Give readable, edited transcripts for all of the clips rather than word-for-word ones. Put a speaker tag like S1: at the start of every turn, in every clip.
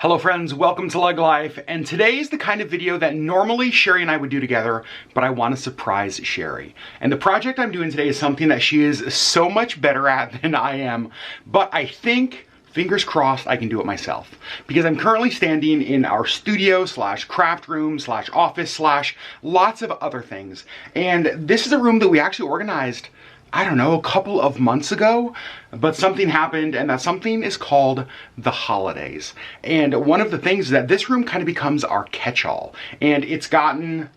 S1: Hello friends, welcome to LeggLife, and today is the kind of video that normally Sherri and I would do together, but I want to surprise Sherri. And the project I'm doing today is something that she is so much better at than I am, but I think, fingers crossed, I can do it myself. Because I'm currently standing in our studio slash craft room slash office slash lots of other things. And this is a room that we actually organized, I don't know, a couple of months ago, but something happened, and that something is called the holidays. And one of the things is that this room kind of becomes our catch-all, and it's gotten,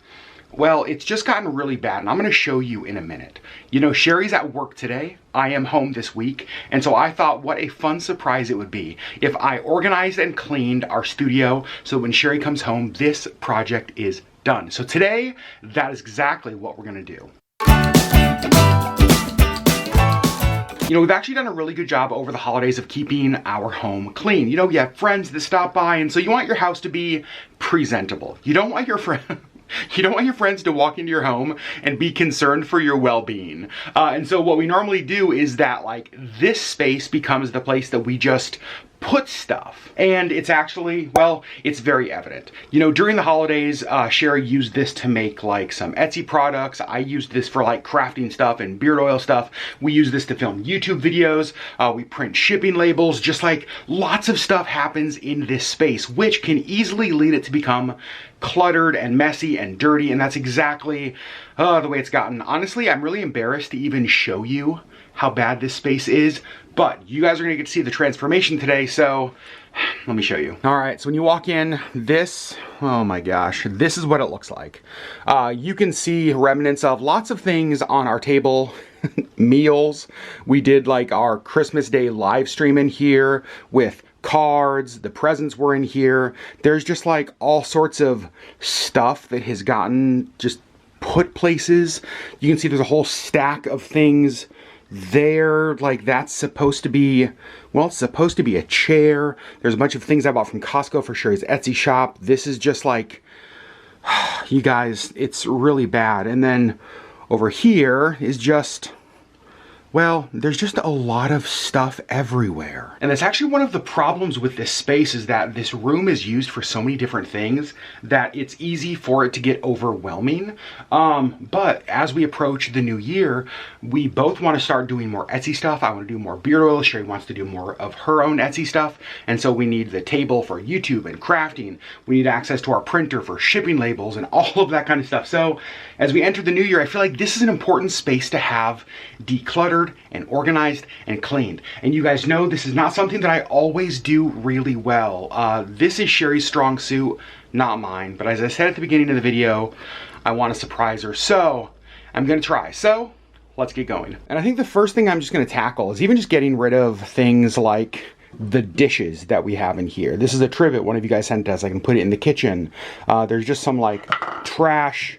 S1: well, it's just gotten really bad, and I'm gonna show you in a minute. You know, Sherri's at work today, I am home this week, and so I thought what a fun surprise it would be if I organized and cleaned our studio so when Sherri comes home, this project is done. So today, that is exactly what we're gonna do. You know, we've actually done a really good job over the holidays of keeping our home clean. You know, you have friends that stop by, and so you want your house to be presentable. You don't want your friends to walk into your home and be concerned for your well-being. And so what we normally do is that, like, this space becomes the place that we just put stuff. And it's actually, well, it's very evident. You know, during the holidays, Sherri used this to make like some Etsy products. I used this for like crafting stuff and beard oil stuff. We use this to film YouTube videos. We print shipping labels. Just like lots of stuff happens in this space, which can easily lead it to become cluttered and messy and dirty. And that's exactly the way it's gotten. Honestly, I'm really embarrassed to even show you how bad this space is, but you guys are gonna get to see the transformation today, so let me show you. All right, so when you walk in, this, oh my gosh, this is what it looks like. You can see remnants of lots of things on our table, meals. We did like our Christmas Day live stream in here with cards, the presents were in here. There's just like all sorts of stuff that has gotten just put places. You can see there's a whole stack of things there, like that's supposed to be, well, it's supposed to be a chair. There's a bunch of things I bought from Costco for Sherri's Etsy shop. This is just like, you guys, it's really bad. And then over here is just, well, there's just a lot of stuff everywhere. And that's actually one of the problems with this space is that this room is used for so many different things that it's easy for it to get overwhelming. But as we approach the new year, we both want to start doing more Etsy stuff. I want to do more beard oil. Sherri wants to do more of her own Etsy stuff. And so we need the table for YouTube and crafting. We need access to our printer for shipping labels and all of that kind of stuff. So as we enter the new year, I feel like this is an important space to have decluttered and organized and cleaned. And you guys know this is not something that I always do really well. This is Sherri's strong suit, not mine. But as I said at the beginning of the video, I want to surprise her. So I'm gonna try. So let's get going. And I think the first thing I'm just gonna tackle is even just getting rid of things like the dishes that we have in here. This is a trivet one of you guys sent us. I can put it in the kitchen. There's just some like trash.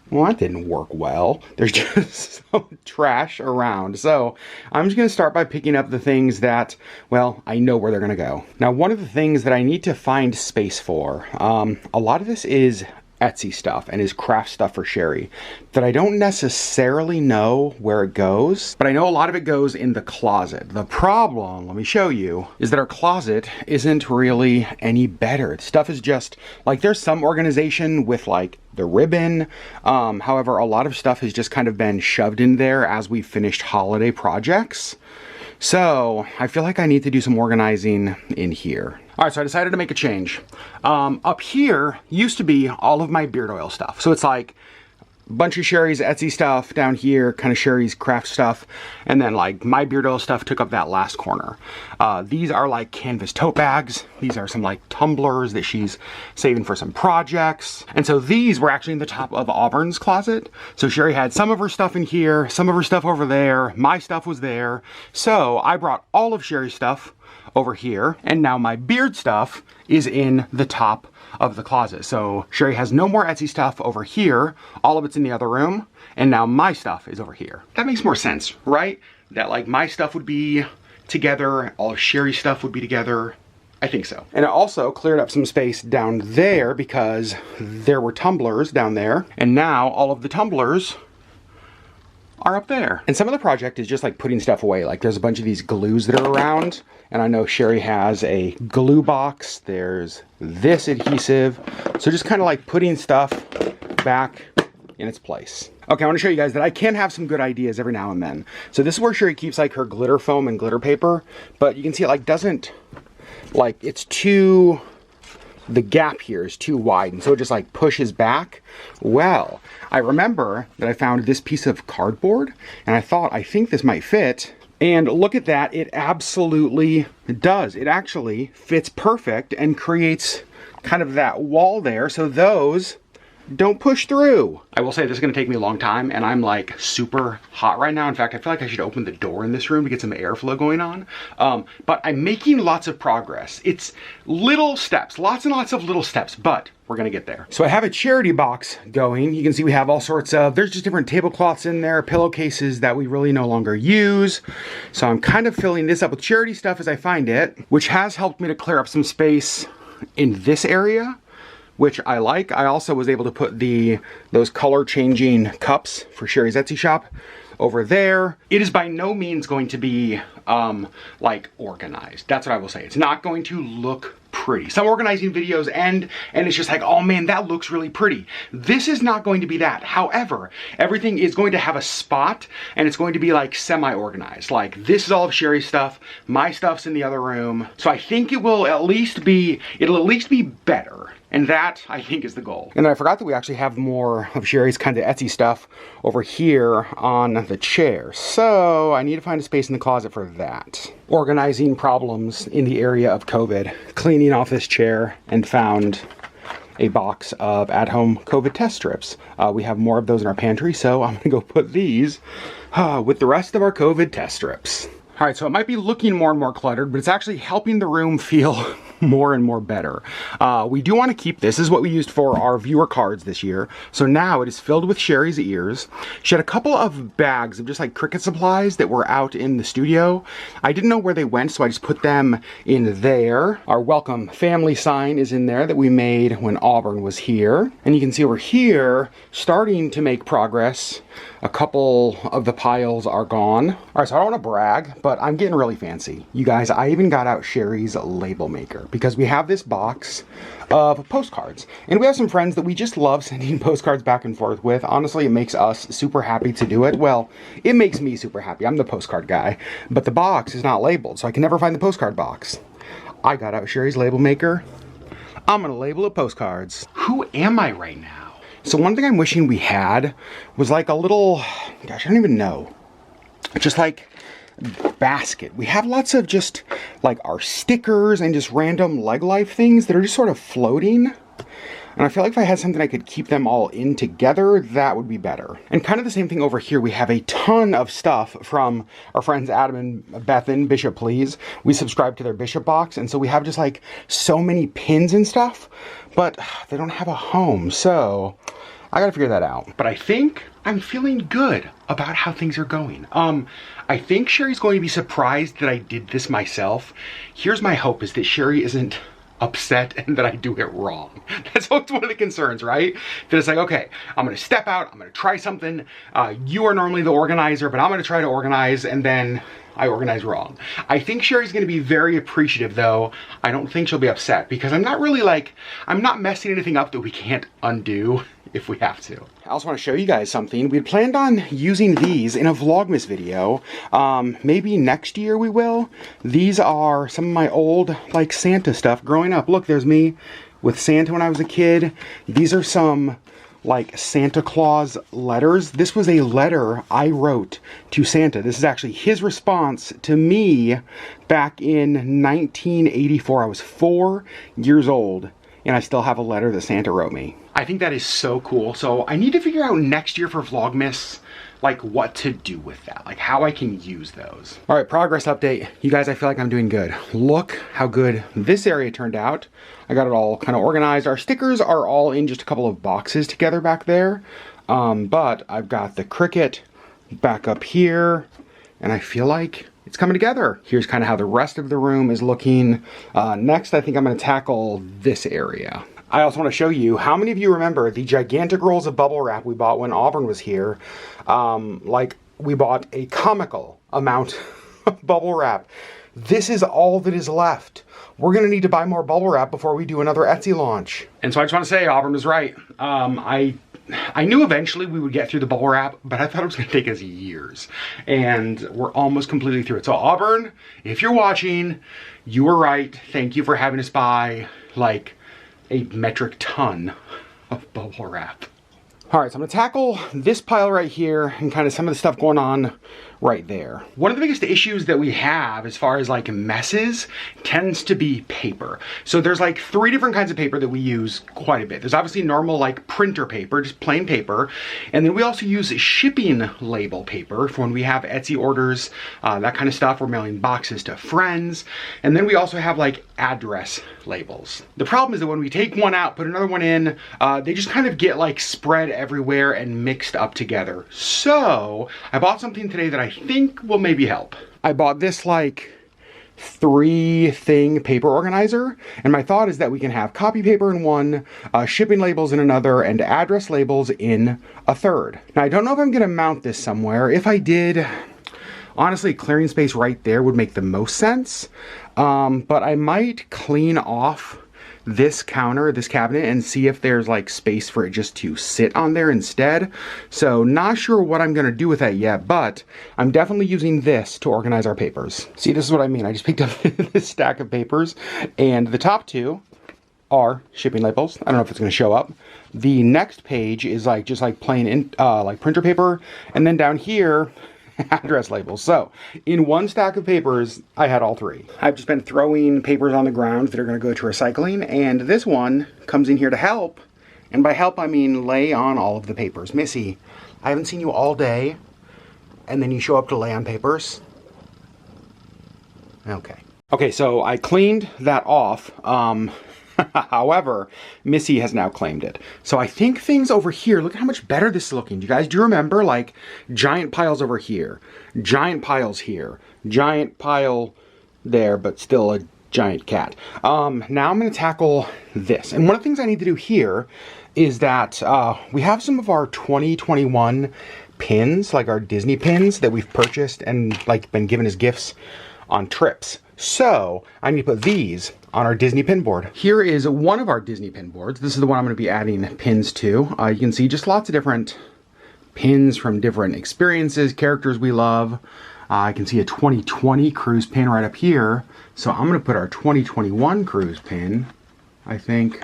S1: Well, that didn't work well. There's just some trash around. So I'm just gonna start by picking up the things that, well, I know where they're gonna go. Now, one of the things that I need to find space for, a lot of this is Etsy stuff and is craft stuff for Sherri that I don't necessarily know where it goes, but I know a lot of it goes in the closet. The problem, let me show you, is that our closet isn't really any better. Stuff is just, like there's some organization with like the ribbon. However, a lot of stuff has just kind of been shoved in there as we finished holiday projects. So I feel like I need to do some organizing in here. All right, so I decided to make a change. Up here used to be all of my beard oil stuff. So it's like a bunch of Sherri's Etsy stuff down here, kind of Sherri's craft stuff. And then like my beard oil stuff took up that last corner. These are like canvas tote bags. These are some like tumblers that she's saving for some projects. And so these were actually in the top of Auburn's closet. So Sherri had some of her stuff in here, some of her stuff over there. My stuff was there. So I brought all of Sherri's stuff over here, and now my beard stuff is in the top of the closet. So Sherri has no more Etsy stuff over here, all of it's in the other room, and now my stuff is over here. That makes more sense, right? That like my stuff would be together, all of Sherri's stuff would be together. I think so. And it also cleared up some space down there because there were tumblers down there, and now all of the tumblers are up there. And some of the project is just like putting stuff away. Like there's a bunch of these glues that are around, and I know Sherri has a glue box. There's this adhesive. So just kind of like putting stuff back in its place. Okay, I want to show you guys that I can have some good ideas every now and then. So this is where Sherri keeps like her glitter foam and glitter paper, but you can see it like doesn't, like it's too, the gap here is too wide, and so it just like pushes back. Well, I remember that I found this piece of cardboard, and I think this might fit. And look at that, it absolutely does. It actually fits perfect and creates kind of that wall there, so those don't push through. I will say this is gonna take me a long time, and I'm like super hot right now. In fact, I feel like I should open the door in this room to get some airflow going on. But I'm making lots of progress. It's little steps, lots and lots of little steps, but we're gonna get there. So I have a charity box going. You can see we have all sorts of, there's just different tablecloths in there, pillowcases that we really no longer use. So I'm kind of filling this up with charity stuff as I find it, which has helped me to clear up some space in this area, which I like. I also was able to put those color changing cups for Sherri's Etsy shop over there. It is by no means going to be like organized. That's what I will say. It's not going to look pretty. Some organizing videos end and it's just like, oh man, that looks really pretty. This is not going to be that. However, everything is going to have a spot, and it's going to be like semi-organized. Like this is all of Sherri's stuff, my stuff's in the other room. So I think it'll at least be better. And that, I think, is the goal. And I forgot that we actually have more of Sherri's kind of Etsy stuff over here on the chair. So I need to find a space in the closet for that. Organizing problems in the area of COVID. Cleaning off this chair and found a box of at-home COVID test strips. We have more of those in our pantry, so I'm gonna go put these with the rest of our COVID test strips. All right, so it might be looking more and more cluttered, but it's actually helping the room feel more and more better. We do want to keep this. This is what we used for our viewer cards this year. So now it is filled with Sherri's ears. She had a couple of bags of just like Cricut supplies that were out in the studio. I didn't know where they went, so I just put them in there. Our welcome family sign is in there that we made when Auburn was here. And you can see over here, starting to make progress. A couple of the piles are gone. All right, so I don't want to brag, but I'm getting really fancy. You guys, I even got out Sherri's label maker because we have this box of postcards. And we have some friends that we just love sending postcards back and forth with. Honestly, it makes us super happy to do it. Well, it makes me super happy. I'm the postcard guy, but the box is not labeled, so I can never find the postcard box. I got out Sherri's label maker. I'm gonna label it postcards. Who am I right now? So one thing I'm wishing we had was like a little, gosh, I don't even know, just like basket. We have lots of just like our stickers and just random LeggLife things that are just sort of floating. And I feel like if I had something I could keep them all in together, that would be better. And kind of the same thing over here. We have a ton of stuff from our friends Adam and Beth in Bishop Please. We subscribe to their Bishop box, and so we have just like so many pins and stuff, but they don't have a home, so I gotta figure that out. But I think I'm feeling good about how things are going. I think Sherri's going to be surprised that I did this myself. Here's my hope, is that Sherri isn't upset and that I do it wrong. That's always one of the concerns, right? That it's like, okay, I'm gonna step out, I'm gonna try something. You are normally the organizer, but I'm gonna try to organize, and then I organize wrong. I think Sherri's gonna be very appreciative though. I don't think she'll be upset because I'm not really like, I'm not messing anything up that we can't undo if we have to. I also want to show you guys something. We had planned on using these in a Vlogmas video. Maybe next year we will. These are some of my old like Santa stuff growing up. Look, there's me with Santa when I was a kid. These are some like Santa Claus letters. This was a letter I wrote to Santa. This is actually his response to me back in 1984. I was 4 years old, and I still have a letter that Santa wrote me. I think that is so cool. So I need to figure out next year for Vlogmas, like what to do with that, like how I can use those. All right, progress update. You guys, I feel like I'm doing good. Look how good this area turned out. I got it all kind of organized. Our stickers are all in just a couple of boxes together back there. But I've got the Cricut back up here, and I feel like it's coming together. Here's kind of how the rest of the room is looking. Next, I think I'm gonna tackle this area. I also want to show you, how many of you remember the gigantic rolls of bubble wrap we bought when Auburn was here? Like we bought a comical amount of bubble wrap. This is all that is left. We're gonna need to buy more bubble wrap before we do another Etsy launch. And so I just wanna say, Auburn was right. I knew eventually we would get through the bubble wrap, but I thought it was gonna take us years. And we're almost completely through it. So Auburn, if you're watching, you were right. Thank you for having us buy like a metric ton of bubble wrap. All right, so I'm gonna tackle this pile right here and kind of some of the stuff going on right there. One of the biggest issues that we have as far as like messes tends to be paper. So there's like 3 different kinds of paper that we use quite a bit. There's obviously normal like printer paper, just plain paper. And then we also use shipping label paper for when we have Etsy orders, that kind of stuff. We're mailing boxes to friends. And then we also have like address labels. The problem is that when we take one out, put another one in, they just kind of get like spread everywhere and mixed up together. So I bought something today that I think will maybe help. I bought this like 3-thing paper organizer, and my thought is that we can have copy paper in one, shipping labels in another, and address labels in a third. Now I don't know if I'm gonna mount this somewhere. If I did, honestly, clearing space right there would make the most sense. But I might clean off this counter, this cabinet, and see if there's like space for it just to sit on there instead. So not sure what I'm gonna do with that yet, but I'm definitely using this to organize our papers. See, this is what I mean. I just picked up this stack of papers, and the top 2 are shipping labels. I don't know if it's gonna show up. The next page is like just like plain like printer paper, and then down here, address labels. So in one stack of papers, I had all 3. I've just been throwing papers on the ground that are going to go to recycling, and this one comes in here to help. And by help, I mean lay on all of the papers. Missy, I haven't seen you all day, and then you show up to lay on papers. Okay, so I cleaned that off. However, Missy has now claimed it. So I think things over here, look at how much better this is looking. Do you remember like giant piles over here, giant piles here, giant pile there, but still a giant cat. Now I'm gonna tackle this. And one of the things I need to do here is that we have some of our 2021 pins, like our Disney pins that we've purchased and like been given as gifts on trips. So I need to put these on our Disney pin board. Here is one of our Disney pin boards. This is the one I'm going to be adding pins to. You can see just lots of different pins from different experiences, characters we love. I can see a 2020 cruise pin right up here. So I'm going to put our 2021 cruise pin, I think,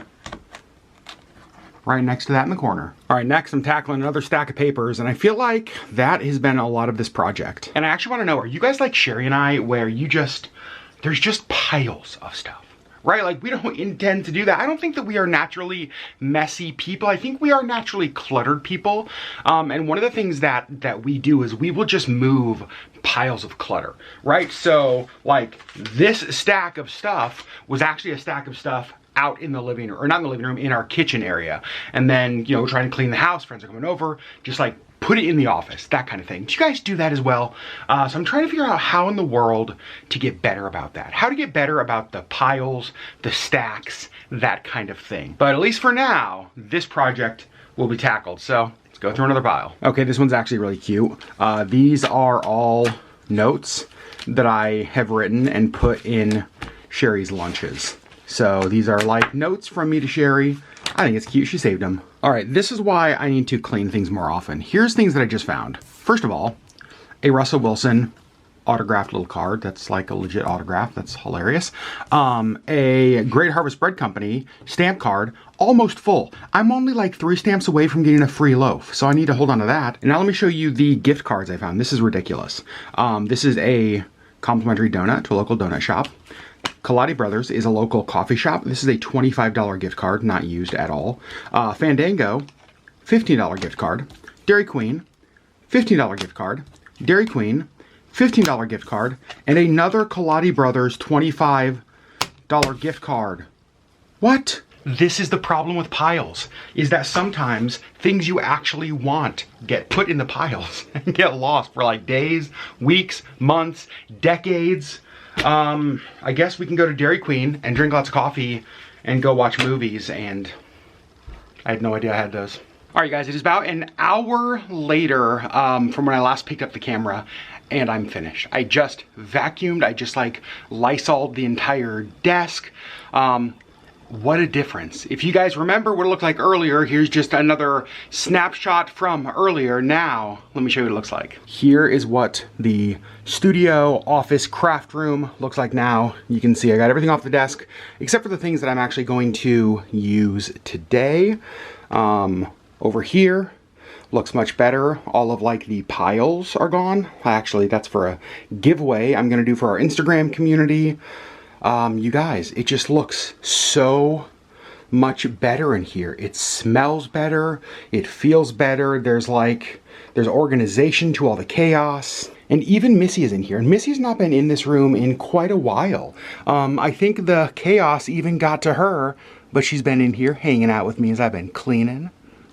S1: right next to that in the corner. All right, next I'm tackling another stack of papers, and I feel like that has been a lot of this project. And I actually want to know, are you guys like Sherri and I, where there's just piles of stuff, right? Like we don't intend to do that. I don't think that we are naturally messy people. I think we are naturally cluttered people. And one of the things that we do is we will just move piles of clutter, right? So like this stack of stuff was actually a stack of stuff out in the living room, or not in the living room, in our kitchen area. And then, you know, trying to clean the house, friends are coming over, just like put it in the office, that kind of thing. Do you guys do that as well? So I'm trying to figure out how in the world to get better about that. How to get better about the piles, the stacks, that kind of thing. But at least for now, this project will be tackled. So let's go through another pile. Okay, this one's actually really cute. These are all notes that I have written and put in Sherri's lunches. So these are like notes from me to Sherri. I think it's cute, she saved them. All right, this is why I need to clean things more often. Here's things that I just found. First of all, a Russell Wilson autographed little card. That's like a legit autograph. That's hilarious. A Great Harvest Bread Company stamp card, almost full. I'm only like 3 stamps away from getting a free loaf, so I need to hold on to that. And now let me show you the gift cards I found. This is ridiculous. This is a complimentary donut to a local donut shop. Kaladi Brothers is a local coffee shop. This is a $25 gift card, not used at all. Fandango, $15 gift card. Dairy Queen, $15 gift card. Dairy Queen, $15 gift card. And another Kaladi Brothers $25 gift card. What? This is the problem with piles, is that sometimes things you actually want get put in the piles and get lost for like days, weeks, months, decades. I guess we can go to Dairy Queen and drink lots of coffee and go watch movies, and I had no idea I had those. All right, guys, it is about an hour later from when I last picked up the camera, and I'm finished. I just vacuumed, I just like Lysoled the entire desk. What a difference. If you guys remember what it looked like earlier, here's just another snapshot from earlier. Now, let me show you what it looks like. Here is what the studio, office, craft room looks like now. You can see I got everything off the desk, except for the things that I'm actually going to use today. Over here, looks much better. All of like the piles are gone. Actually, that's for a giveaway I'm gonna do for our Instagram community. You guys, it just looks so much better in here. It smells better. It feels better. There's organization to all the chaos. And even Missy is in here. And Missy's not been in this room in quite a while. I think the chaos even got to her, but she's been in here hanging out with me as I've been cleaning.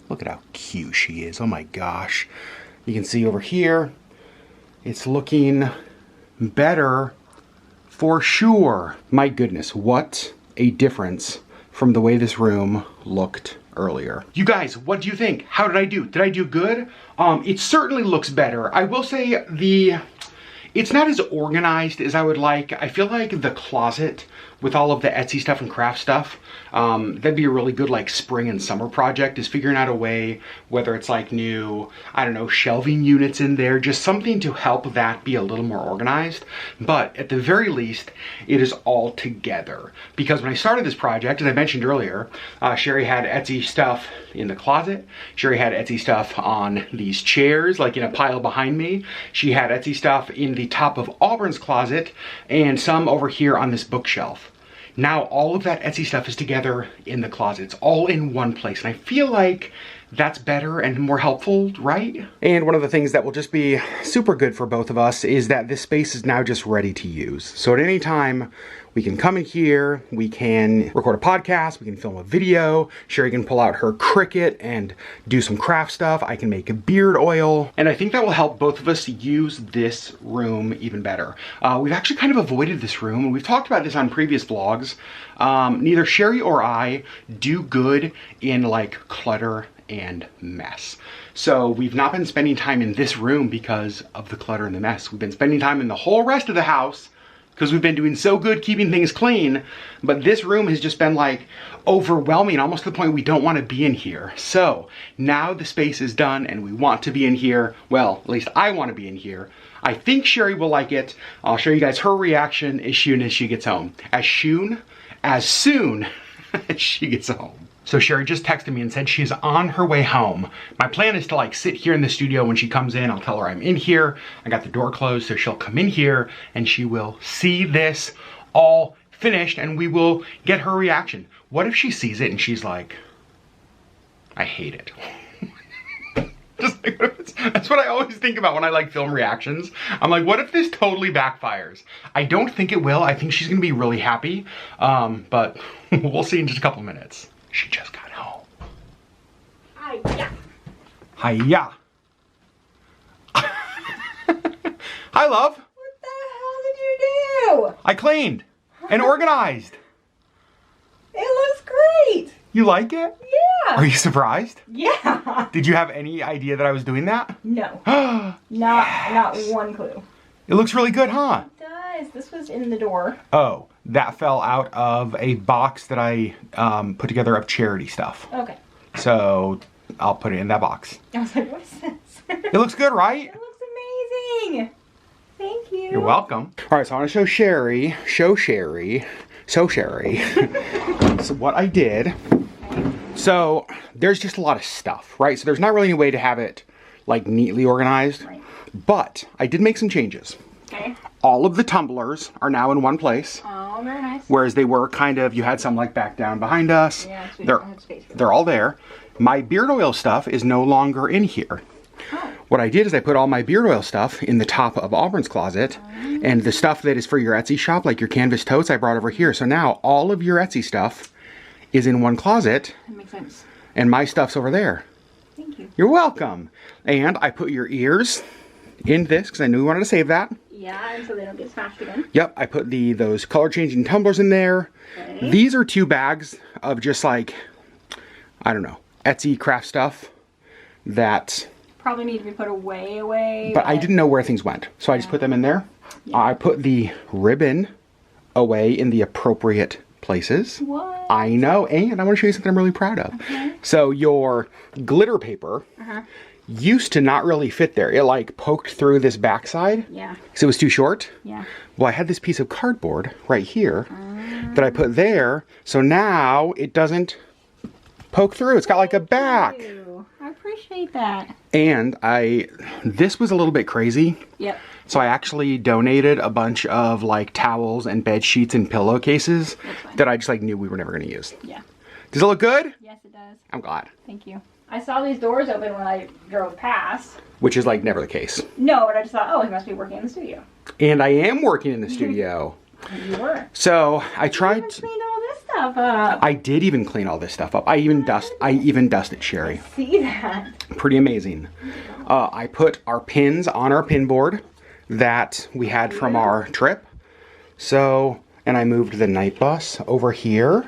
S1: Look at how cute she is. Oh my gosh. You can see over here, it's looking better for sure. My goodness, what a difference from the way this room looked earlier. You guys, what do you think? How did I do? Did I do good? It certainly looks better. I will say it's not as organized as I would like. I feel like the closet with all of the Etsy stuff and craft stuff, that'd be a really good like spring and summer project, is figuring out a way, whether it's like new, I don't know, shelving units in there, just something to help that be a little more organized. But at the very least, it is all together. Because when I started this project, as I mentioned earlier, Sherri had Etsy stuff in the closet. Sherri had Etsy stuff on these chairs, like in a pile behind me. She had Etsy stuff in the top of Auburn's closet and some over here on this bookshelf. Now all of that Etsy stuff is together in the closet. It's all in one place. And I feel like that's better and more helpful, right? And one of the things that will just be super good for both of us is that this space is now just ready to use. So at any time, we can come in here, we can record a podcast, we can film a video, Sherri can pull out her Cricut and do some craft stuff, I can make a beard oil, and I think that will help both of us use this room even better. We've actually kind of avoided this room, and we've talked about this on previous vlogs. Neither Sherri or I do good in like clutter and mess. So we've not been spending time in this room because of the clutter and the mess. We've been spending time in the whole rest of the house because we've been doing so good keeping things clean, but this room has just been like overwhelming, almost to the point we don't want to be in here. So now the space is done and we want to be in here. Well, at least I want to be in here. I think Sherri will like it. I'll show you guys her reaction as soon as she gets home. As soon as she gets home. So Sherri just texted me and said she's on her way home. My plan is to like sit here in the studio when she comes in. I'll tell her I'm in here. I got the door closed, so she'll come in here and she will see this all finished and we will get her reaction. What if she sees it and she's like, I hate it. Just like, that's what I always think about when I like film reactions. I'm like, what if this totally backfires? I don't think it will. I think she's gonna be really happy, but we'll see in just a couple minutes. She just got home.
S2: Hiya.
S1: Hiya. Hi, love.
S2: What the hell did you do?
S1: I cleaned and organized.
S2: It looks great.
S1: You like it?
S2: Yeah.
S1: Are you surprised?
S2: Yeah.
S1: Did you have any idea that I was doing that?
S2: No.
S1: Yes.
S2: Not one clue.
S1: It looks really good, huh?
S2: It does. This was in the door.
S1: Oh, that fell out of a box that I put together of charity stuff.
S2: Okay.
S1: So I'll put it in that box.
S2: I was like, what is this?
S1: It looks good, right?
S2: It looks amazing. Thank you.
S1: You're welcome. All right, so I want to show Sherri. So what I did. So there's just a lot of stuff, right? So there's not really any way to have it like neatly organized,
S2: Right.
S1: but I did make some changes.
S2: Okay.
S1: All of the tumblers are now in one place.
S2: Oh, very nice.
S1: Whereas they were kind of, you had some like back down behind us.
S2: Yeah, so we don't have space for
S1: they're all there. My beard oil stuff is no longer in here.
S2: Oh.
S1: What I did is I put all my beard oil stuff in the top of Auburn's closet, and the stuff that is for your Etsy shop, like your canvas totes, I brought over here. So now all of your Etsy stuff is in one closet,
S2: That makes sense.
S1: and my stuff's over there.
S2: Thank you.
S1: You're welcome. And I put your ears in this because I knew we wanted to save that.
S2: Yeah, and so they don't get smashed again.
S1: Yep, I put those color changing tumblers in there.
S2: Okay.
S1: These are 2 bags of just like, I don't know, Etsy craft stuff. that
S2: probably need to be put away.
S1: but I didn't know where things went. So I just put them in there. Yeah. I put the ribbon away in the appropriate places.
S2: What?
S1: I know, and I want to show you something I'm really proud of.
S2: Okay.
S1: So your glitter paper used to not really fit there. It like poked through this backside.
S2: Yeah.
S1: Because it was too short.
S2: Yeah.
S1: Well, I had this piece of cardboard right here that I put there. So now it doesn't poke through. It's got like a back.
S2: Thank you. I appreciate that.
S1: And this was a little bit crazy.
S2: Yep.
S1: So I actually donated a bunch of like towels and bed sheets and pillowcases that I just like knew we were never going to use.
S2: Yeah.
S1: Does it look good?
S2: Yes, it does.
S1: I'm glad.
S2: Thank you. I saw these doors open when I drove past.
S1: Which is like never the case.
S2: No, but I just thought, oh, he must be working in the studio.
S1: And I am working in the studio.
S2: You were.
S1: So I tried.
S2: You cleaned all this stuff up.
S1: I did even clean all this stuff up. I even dusted Sherri.
S2: I see that.
S1: Pretty amazing. I put our pins on our pin board that we had from our trip. So, and I moved the night bus over here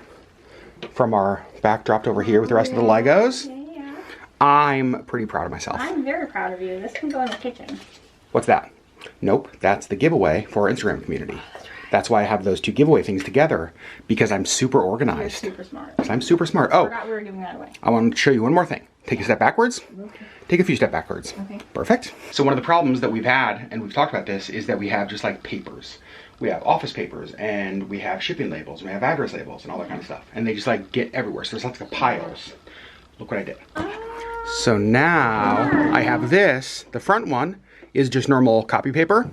S1: from our backdrop over here with the rest of the Legos.
S2: Yeah.
S1: I'm pretty proud of myself.
S2: I'm very proud of you. This can go in the kitchen.
S1: What's that? Nope, that's the giveaway for our Instagram community. That's why I have those two giveaway things together, because I'm super organized.
S2: You're super smart.
S1: Because I'm super smart.
S2: I
S1: Oh,
S2: forgot we were giving that away.
S1: I want to show you one more thing. Take a step backwards.
S2: Okay.
S1: Take a few step backwards.
S2: Okay.
S1: Perfect. So one of the problems that we've had, and we've talked about this, is that we have just like papers. We have office papers, and we have shipping labels, and we have address labels, and all that kind of stuff. And they just like get everywhere. So there's lots of piles. Look what I did. So now I have this. The front one is just normal copy paper.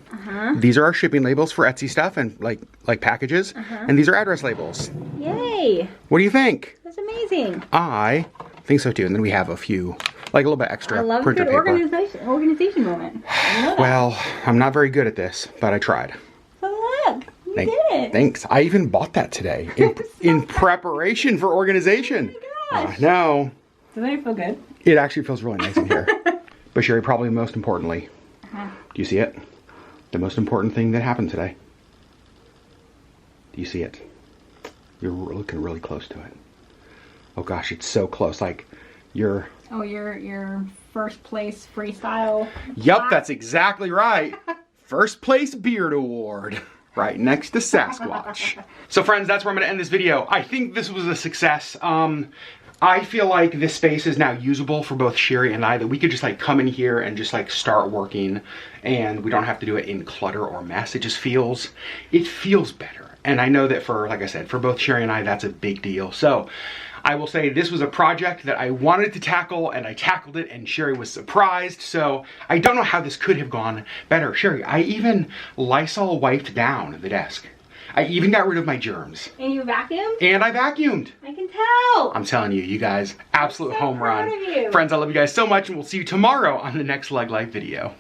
S1: These are our shipping labels for Etsy stuff and like packages. And these are address labels.
S2: Yay.
S1: What do you think?
S2: That's amazing.
S1: I think so too. And then we have a few, like a little bit extra
S2: I love a
S1: printer
S2: good
S1: paper.
S2: organization moment. I know that.
S1: Well, I'm not very good at this, but I tried.
S2: So look, you did it.
S1: Thanks. I even bought that today in preparation for organization.
S2: Oh my gosh.
S1: No.
S2: Does that feel good?
S1: It actually feels really nice in here. But Sherri, probably most importantly, do you see it? The most important thing that happened today. Do you see it? You're looking really close to it. Oh gosh, it's so close. Like you're...
S2: Oh, your first place freestyle.
S1: Yep, that's exactly right. First place beard award. Right next to Sasquatch. So friends, that's where I'm going to end this video. I think this was a success. I feel like this space is now usable for both Sherri and I, that we could just like come in here and just like start working, and we don't have to do it in clutter or mess. It just feels better. And I know that for, like I said, for both Sherri and I, that's a big deal. So I will say this was a project that I wanted to tackle, and I tackled it, and Sherri was surprised. So I don't know how this could have gone better. Sherri, I even Lysol wiped down the desk. I even got rid of my germs.
S2: And you vacuumed?
S1: And I vacuumed.
S2: I can tell.
S1: I'm telling you, you guys, absolute
S2: so
S1: home
S2: proud
S1: run.
S2: of you.
S1: Friends, I love you guys so much, and we'll see you tomorrow on the next LeggLife video.